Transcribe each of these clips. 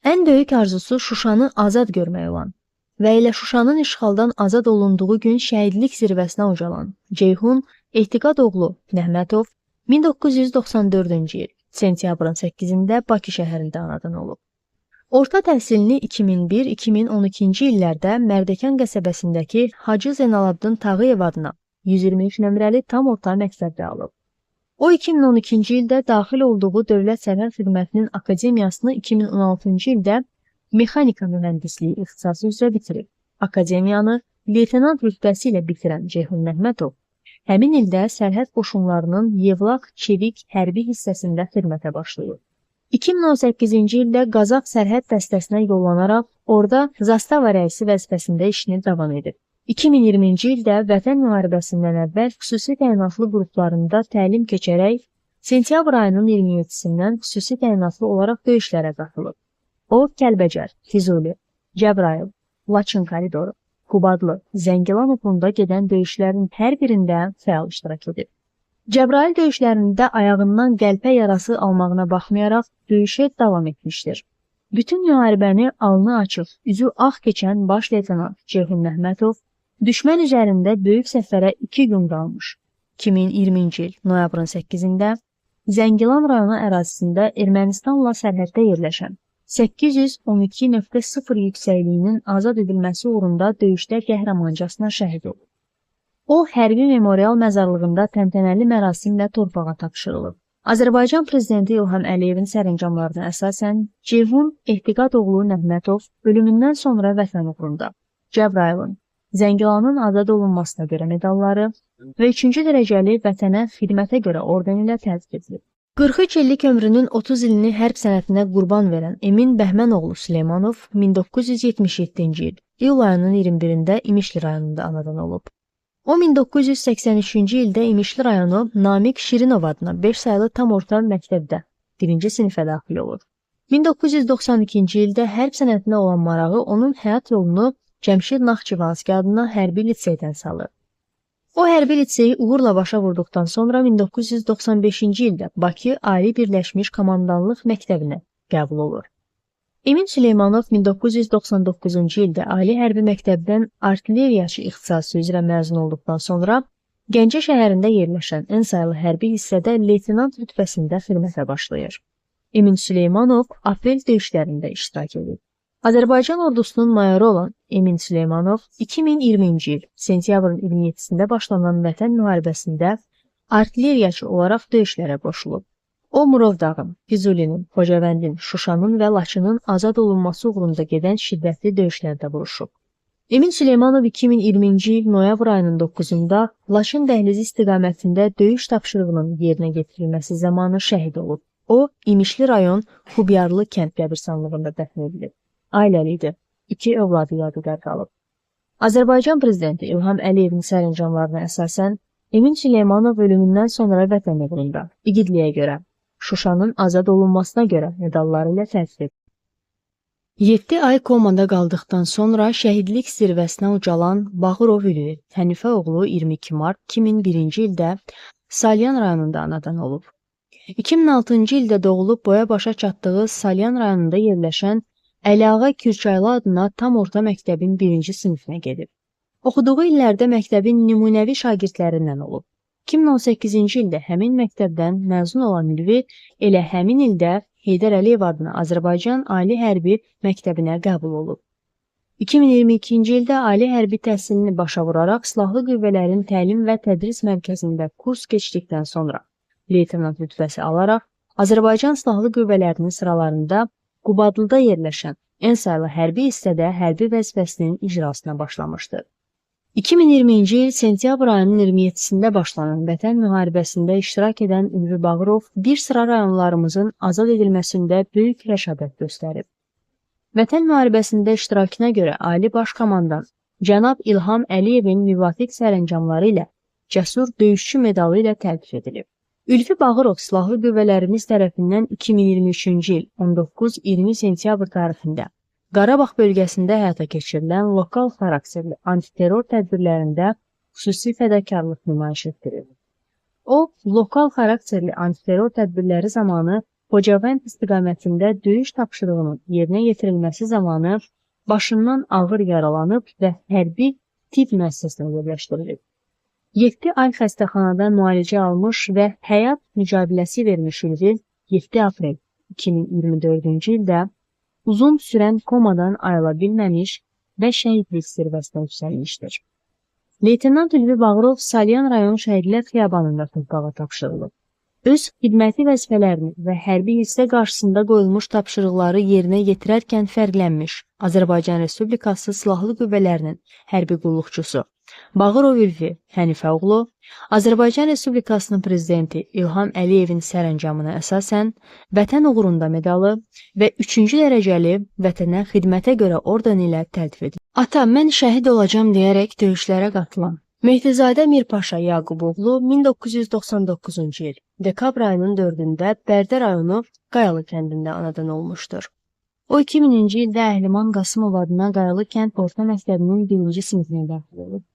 Ən böyük arzusu Şuşanı azad görmək olan və elə Şuşanın işğaldan azad olunduğu gün şəhidlik zirvəsinə ucalan Ceyhun Etiqadoğlu Nəhmətov 1994-cü il sentyabrın 8-də Bakı şəhərində anadan olub. Orta təhsilini 2001-2012-ci illərdə Mərdəkan qəsəbəsindəki Hacı Zeynalabdin Tağıyev adına 123 nömrəli tam orta məktəbdə alıb. O 2012-ci ildə daxil olduğu Dövlət Sərhəd Xidmətinin Akademiyasını 2016-cı ildə Mexanika mühəndisliyi ixtisası üzrə bitirib. Akademiyanı leytenant rütbəsi ilə bitirən Ceyhun Nəhmətov həmin ildə Sərhəd Qoşunlarının Yevlaq Çevik hərbi hissəsində xidmətə başlayıb. 2018-ci ildə Qazax sərhəd dəstəsinə yollanaraq orada Zastava rəisi vəzifəsində işini davam edib. 2020-ci ildə Vətən müharibəsindən əvvəl xüsusi təyinatlı qruplarında təlim keçərək sentyabr ayının 27-sindən xüsusi təyinatlı olaraq döyüşlərə qatılıb. O, Kəlbəcər, Füzuli, Cəbrayıl, Laçın koridoru, Qubadlı, Zəngilan uğrunda gedən döyüşlərin hər birində fəal iştirak edib. Cəbrayıl döyüşlərində ayağından qəlpə yarası almağına baxmayaraq döyüşə davam etmişdir. Bütün müharibəni alnı açıq, üzü ağ keçən baş leytenant Ceyhun Nəhmətov düşmən üzərində böyük səfərə 2 gün qalmış. 2020-ci il noyabrın 8-də Zəngilan rayonu ərazisində Ermənistanla sərhəddə yerləşən 812.0 yüksəkliyinin azad edilməsi uğrunda döyüşdə qəhrəmancasına şəhid olub. O, hərbi memorial məzarlığında təntənəli mərasimlə torpağa tapşırılıb. Azərbaycan Prezidenti İlham Əliyevin sərəncamlarına əsasən Ceyhun Etiqadoğlu Nəhmətov ölümündən sonra vətən uğrunda Cəbrayılın, Zəngilanın azad olunmasına görə medalları və 3-cü dərəcəli vətənə xidmətə görə orden ilə təltif edilib. 43 illik ömrünün 30 ilini hərb sənətinə qurban verən Emin Bəhmənoğlu Süleymanov 1977-ci il iyul ayının 21-də İmişli rayonunda anadan olub. O 1983-cü ildə İmişli rayonu Namiq Şirinov adına 5 saylı tam orta məktəbdə 1-ci sinifə daxil olur. 1992-ci ildə hərb sənətinə olan marağı onun həyat yolunu Cəmşid Naxçıvanski adına hərbi liseydən salır. O hərbi liseyi uğurla başa vurduqdan sonra 1995-ci ildə Bakı Ali Birləşmiş Komandanlıq Məktəbinə qəbul olur. Emin Süleymanov 1999-cu ildə Ali Hərbi Məktəbdən artilleriyaçı ixtisası üzrə məzun olduqdan sonra Gəncə şəhərində yerləşən ən sayılı hərbi hissədə leytenant rütbəsində xidmətə başlayır. Emin Süleymanov aprel döyüşlərində iştirak edir. Azərbaycan ordusunun mayoru olan Emin Süleymanov 2020-ci il sentyabrın 27-sində başlanan Vətən müharibəsində artilleriyaçı olaraq döyüşlərə qoşulub. O, Murovdağın, Füzulinin, Xocavəndin, Şuşanın və Laçının azad olunması uğrunda gedən şiddətli döyüşlərdə vuruşub. Emin Süleymanov 2020-ci il noyabr ayının 9-da Laçın dəhlizi istiqamətində döyüş tapşırığının yerinə getirilməsi zamanı şəhid olub. O, İmişli rayon Xubyarlı kənd qəbirstanlığında dəfn edilib. Ailəli idi. 2 övladı yadigar qalıb. Azərbaycan Prezidenti İlham Əliyevin sərəncamlarına əsasən Emin Süleymanov ölümündən sonra vətən uğrunda igidliyə görə, Şuşanın azad olunmasına görə medalları ilə təltif edilib. 7 ay komada qaldıqdan sonra şəhidlik zirvəsinə ucalan Bağırov Ülvi Hənifə oğlu 22 mart 2001-ci ildə Salyan rayonunda anadan olub. 2006-cı ildə doğulub boya başa çatdığı Salyan rayonunda yerləşən Əliağa Kürçaylı adına tam orta məktəbin 1-ci sinifinə gedib. Oxuduğu illərdə məktəbin nümunəvi şagirdlərindən olub. 2018-ci ildə həmin məktəbdən məzun olan Ülvi elə həmin ildə Heydər Əliyev adına Azərbaycan Ali Hərbi Məktəbinə qəbul olub. 2022-ci ildə Ali Hərbi təhsilini başa vuraraq Silahlı Qüvvələrin Təlim və Tədris Mərkəzində kurs keçdikdən sonra leytenant rütbəsi alaraq Azərbaycan Silahlı Qüvvələrinin sıralarında Qubadlıda yerləşən ən sayılı hərbi hissədə hərbi vəzifəsinin icrasına başlamışdır. 2020-ci il sentyabr ayının 27-sində başlanan Vətən müharibəsində iştirak edən Ülvi Bağırov bir sıra rayonlarımızın azad edilməsində böyük rəşadət göstərib. Vətən müharibəsində iştirakına görə Ali Baş Komandan cənab İlham Əliyevin müvafiq sərəncamları ilə Cəsur Döyüşçü medalı ilə təltif edilib. Ülvi Bağırov Silahlı Qüvvələrimiz tərəfindən 2023-cü il 19-20 sentyabr tarixində Qarabağ bölgəsində həyata keçirilən lokal xarakterli antiterror tədbirlərində xüsusi fədakarlıq nümayiş etdirir. O, lokal xarakterli antiterror tədbirləri zamanı Xocavənd istiqamətində döyüş tapşırığının yerinə yetirilməsi zamanı başından ağır yaralanıb və hərbi tibb müəssisəsinə yerləşdirilib. 7 ay xəstəxanada müalicə almış və həyat mücadiləsi vermiş Ülvi 7 aprel 2024-cü ildə uzun sürən komadan ayıla bilməmiş və şəhidlik zirvəsinə yüksəlmişdir. Leytenant Ülvi Bağırov Salyan rayon Şəhidlər Xiyabanında torpağa tapşırılıb. Öz xidməti vəzifələrini və hərbi hissə qarşısında qoyulmuş tapşırıqları yerinə yetirərkən fərqlənmiş Azərbaycan Respublikası Silahlı Qüvvələrinin hərbi qulluqçusu Bağırov Ülvi Hənifə oğlu, Azərbaycan Respublikasının Prezidenti İlham Əliyevin sərəncamına əsasən Vətən uğrunda medalı və 3-cü dərəcəli Vətənə xidmətə görə orden ilə təltif edilir. Ata, mən şəhid olacam deyərək döyüşlərə qatılan Mehdizadə Mirpaşa Yaquboğlu 1999-cu il dekabr ayının 4-də Bərdə rayonu Qayalı kəndində anadan olmuşdur. O 2000-ci ildə Əhliman Qasımov adına Qayalı kənd orta məktəbinin 1-ci sinifinə daxil olub.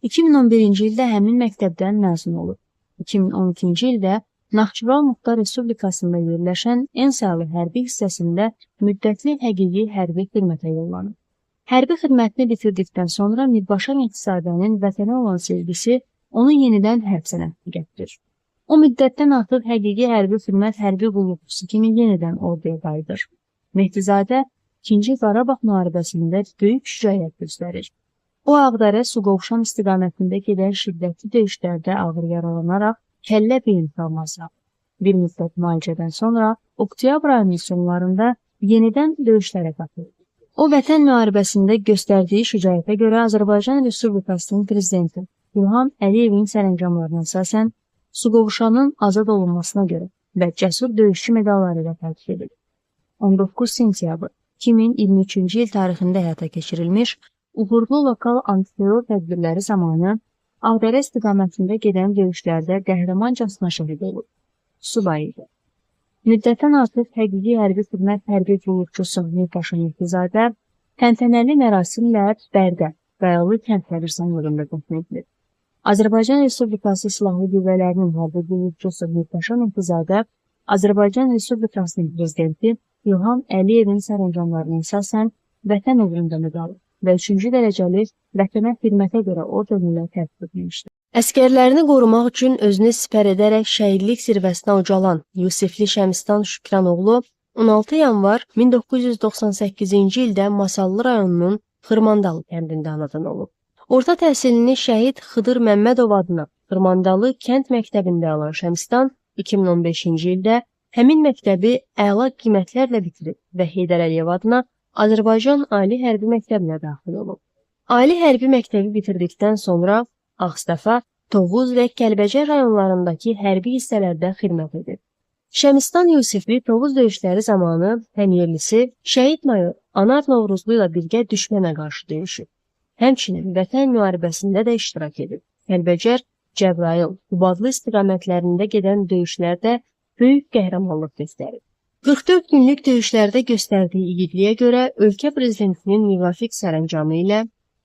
2011-ci ildə həmin məktəbdən məzun olub. 2012-ci ildə Naxçıvan Muxtar Respublikasında yerləşən Ensalı hərbi hissəsində müddətli həqiqi hərbi xidmətə yollanıb. Hərbi xidmətini bitirdikdən sonra Mirpaşa Mehdizadənin vətənə olan sevgisi onu yenidən hərb sənətinə gətirir. O müddətdən artıq həqiqi hərbi xidmət hərbi qulluqçusu kimi yenidən orduya qayıdır. Mehdizadə 2-ci Qarabağ müharibəsində böyük şücaət göstərir. O Ağdərə Suqovuşan istiqamətində gedən şiddətli döyüşlərdə ağır yaralanaraq kəllə beyin travması alır. Bir müddət müalicədən sonra oktyabr ayının sonlarında yenidən döyüşlərə qatılır. O Vətən müharibəsində göstərdiyi şücaətə görə Azərbaycan Respublikasının Prezidenti İlham Əliyevin sərəncamlarına əsasən Suqovuşanın azad olunmasına görə və cəsur döyüşçü medalları ilə təltif edilir. 19 sentyabr 2023-cü il tarixində həyata keçirilmiş uğurlu lokal antiterror tədbirləri zamanı Ağdərə istiqamətində gedən döyüşlərdə qəhrəmancasına şəhid olub. Subay idi. Müddətdən artıq həqiqi hərbi xidmət hərbi qulluqçusu Mirpaşa Mehdizadə təntənəli mərasimlə Bərdə, Qayalı kənd qəbirstanlığında dəfn edilir. Azərbaycan Respublikası Silahlı Qüvvələrinin hərbi qulluqçusu Mirpaşa Mehdizadə Azərbaycan Respublikasının Prezidenti İlham Əliyevin sərəncamlarına əsasən Vətən uğrunda medalı və 3-cü dərəcəli Vətənə xidmətə görə orden ilə təltif edilmişdir. Əskərlərini qorumaq üçün özünü sipər edərək şəhidlik zirvəsinə ucalan Yusifli Şəmistan Şükranoğlu 16 yanvar 1998-ci ildə Masallı rayonunun Xırmandalı kəndində anadan olub. Orta təhsilini şəhid Xıdır Məmmədov adına Xırmandalı kənd məktəbində alan Şəmistan 2015-ci ildə həmin məktəbi əla qiymətlərlə bitirib və Heydər Əliyev adına Azərbaycan Ali Hərbi Məktəbinə daxil olub. Ali Hərbi Məktəbi bitirdikdən sonra Ağstafa, Tovuz və Kəlbəcər rayonlarındakı hərbi hissələrdə xidmət edib. Şəmistan Yusifli Tovuz döyüşləri zamanı həmyerlisi şəhid mayor Anar Novruzlu ilə birgə düşmənə qarşı döyüşüb. Həmçinin Vətən müharibəsində də iştirak edib. Kəlbəcər, Cəbrayıl, Qubadlı istiqamətlərində gedən döyüşlərdə böyük qəhrəmanlıq göstərib. 44 günlük döyüşlərdə göstərdiyi igidliyə görə ölkə prezidentinin müvafiq sərəncamı ilə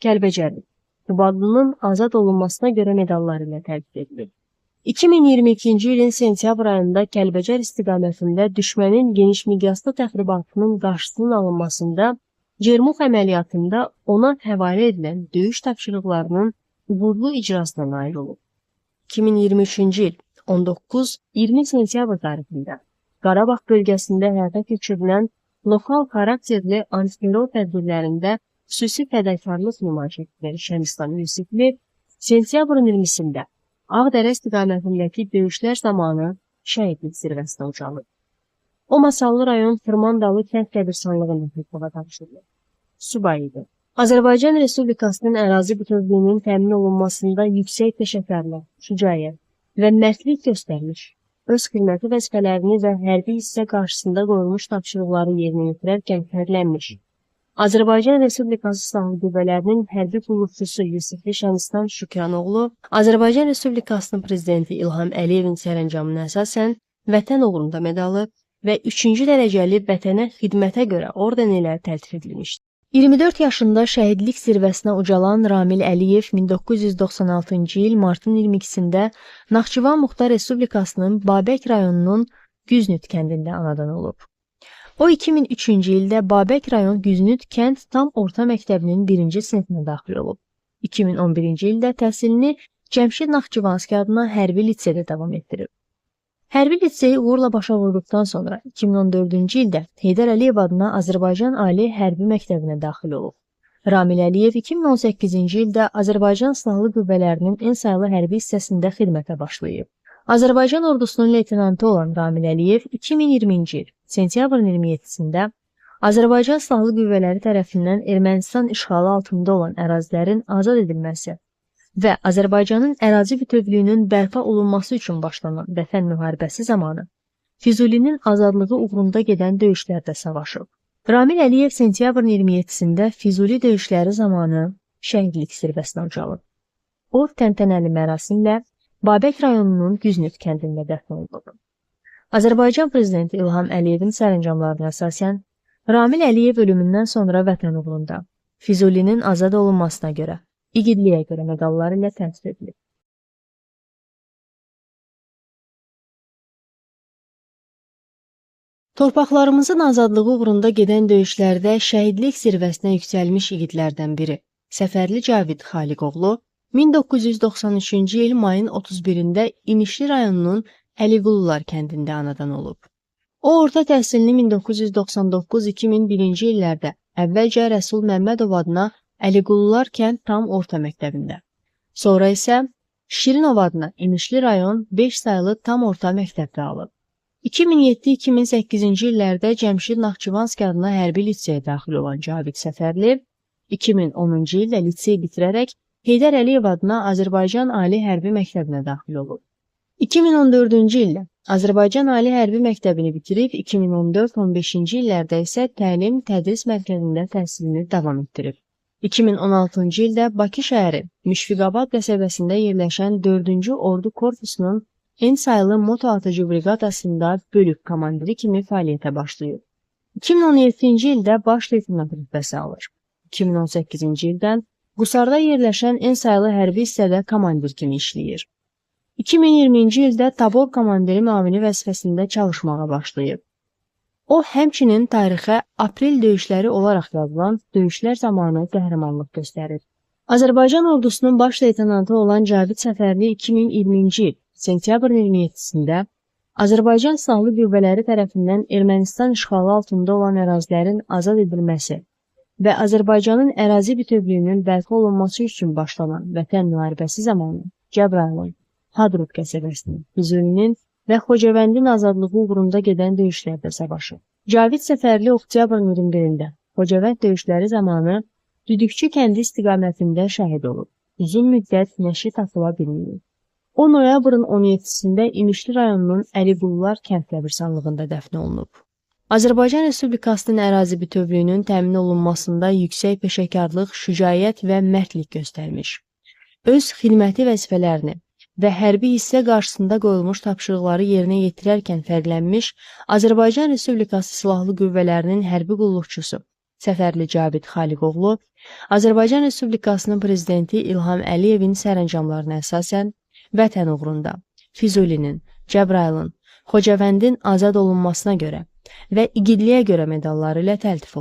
Kəlbəcərli, Qubadlının azad olunmasına görə medalları ilə təltif edilir. 2022-ci ilin sentyabr ayında Kəlbəcər istiqamətində düşmənin geniş miqyaslı təxribatının qarşısının alınmasında Cermux əməliyyatında ona həvalə edilən döyüş tapşırıqlarının uğurlu icrasına nail olub. 2023-cü il 19-20 sentyabr tarixində Qarabağ bölgəsində həyata keçirilən lokal xarakterli antiterror tədbirlərində xüsusi fədakarlıq nümayiş etdirən Şəmistan Yusifli sentyabrın 20-sində Ağdərə istiqamətindəki döyüşlər zamanı şəhidlik zirvəsinə ucalıb. O Masallı rayon Xırmandalı kənd qəbirstanlığında torpağa tapşırılıb. Subay idi. Azərbaycan Respublikasının ərazi bütövlüyünün təmin olunmasında yüksək peşəkarlıq, şücaət və mərdlik göstərmiş, öz xidməti vəzifələrini və hərbi hissə qarşısında qoyulmuş tapşırıqları yerinə yetirərkən fərqlənmiş. Azərbaycan Respublikası Silahlı Qüvvələrinin hərbi qulluqçusu Yusifli Şəmistan Şükranoğlu, Azərbaycan Respublikasının Prezidenti İlham Əliyevin sərəncamına əsasən Vətən uğrunda medalı və 3-cü dərəcəli Vətənə xidmətə görə orden ilə təltif edilmişdir. 24 yaşında şəhidlik zirvəsinə ucalan Ramil Əliyev 1996-cı il martın 22-sində Naxçıvan Muxtar Respublikasının Babək rayonunun Güznüt kəndində anadan olub. O 2003-cü ildə Babək rayon Güznüt kənd tam orta məktəbinin 1-ci sinifinə daxil olub. 2011-ci ildə təhsilini Cəmşid Naxçıvanski adına hərbi liseydə davam etdirib. Hərbi liseyi uğurla başa vurduqdan sonra 2014-cü ildə Heydər Əliyev adına Azərbaycan Ali Hərbi Məktəbinə daxil olub. Ramil Əliyev 2018-ci ildə Azərbaycan Silahlı Qüvvələrinin en saylı hərbi hissəsində xidmətə başlayıb. Azərbaycan ordusunun leytenantı olan Ramil Əliyev 2020-ci il sentyabrın 27-sində Azərbaycan Silahlı Qüvvələri tərəfindən Ermənistan işğalı altında olan ərazilərin azad edilməsi və Azərbaycanın ərazi bütövlüyünün bərpa olunması üçün başlanan Vətən müharibəsi zamanı Füzulinin azadlığı uğrunda gedən döyüşlərdə savaşıb. Ramil Əliyev sentyabrın 27-sində Füzuli döyüşləri zamanı şəhidlik zirvəsinə ucalıb. O, təntənəli mərasimlə Babək rayonunun Güznüt kəndində dəfn olunub. Azərbaycan Prezidenti İlham Əliyevin sərəncamlarına əsasən, Ramil Əliyev ölümündən sonra vətən uğrunda Füzulinin azad olunmasına görə, igidliyə görə medalları ilə təltif edilib. Torpaqlarımızın azadlığı uğrunda gedən döyüşlərdə şəhidlik zirvəsinə yüksəlmiş igidlərdən biri Səfərli Cavid Xaliqoğlu 1993-cü il mayın 31-də İmişli rayonunun Əliqulular kəndində anadan olub. O, orta təhsilini 1999-2001-ci illərdə əvvəlcə Rəsul Məmmədov adına Əliqulular kənd tam orta məktəbində, sonra isə Şirinov adına İmişli rayon 5 sayılı tam orta məktəbdə alıb. 2007-2008-ci illərdə Cəmşid Naxçıvanski adına hərbi liseyə daxil olan Cavid Səfərli 2010-cu ildə liseyi bitirərək Heydər Əliyev adına Azərbaycan Ali Hərbi Məktəbinə daxil olub. 2014-cü ildə Azərbaycan Ali Hərbi Məktəbini bitirib, 2014-15-ci illərdə isə təlim-tədris mərkəzində təhsilini davam etdirib. 2016-cı ildə Bakı şəhəri Müşfiqabad qəsəbəsində yerləşən 4-cü Ordu Korpusunun en sayılı moto atıcı briqadasında bölük komandiri kimi fəaliyyətə başlayıb. 2017-ci ildə baş leytenant rütbəsi alır. 2018-ci ildən Qusarda yerləşən en sayılı hərbi hissədə komandir kimi işləyir. 2020-ci ildə tabor komandiri müavini vəzifəsində çalışmağa başlayıb. O, həmçinin tarixə aprel döyüşləri olaraq yazılan döyüşlər zamanı qəhrəmanlıq göstərir. Azərbaycan ordusunun baş leytenantı olan Cavid Səfərli 2020-ci il sentyabrın 27-sində Azərbaycan Silahlı Qüvvələri tərəfindən Ermənistan işğalı altında olan ərazilərin azad edilməsi və Azərbaycanın ərazi bütövlüyünün bərpa olunması üçün başlanan Vətən müharibəsi zamanı Cəbrayılın, Hadrut qəsəbəsinin, Füzulinin və Xocavəndin azadlığı uğrunda gedən döyüşlərdə savaşıb. Cavid Səfərli oktyabrın 21-də Xocavənd döyüşləri zamanı Düdükçü kəndi istiqamətində şəhid olub. Uzun müddət nəşi tapıla bilməyib. O, noyabrın 17-sində İmişli rayonunun Əliqulular kənd qəbirstanlığında dəfn olunub. Azərbaycan Respublikasının ərazi bütövlüyünün təmin olunmasında yüksək peşəkarlıq, şücaət və mərdlik göstərmiş. Öz xidməti vəzifələrini və hərbi hissə qarşısında qoyulmuş tapşırıqları yerinə yetirərkən fərqlənmiş Azərbaycan Respublikası Silahlı Qüvvələrinin hərbi qulluqçusu Səfərli Cavid Xaliqoğlu, Azərbaycan Respublikasının Prezidenti İlham Əliyevin sərəncamlarına əsasən vətən uğrunda Füzulinin, Cəbrayılın, Xocavəndin azad olunmasına görə və igidliyə görə medalları ilə təltif olunub.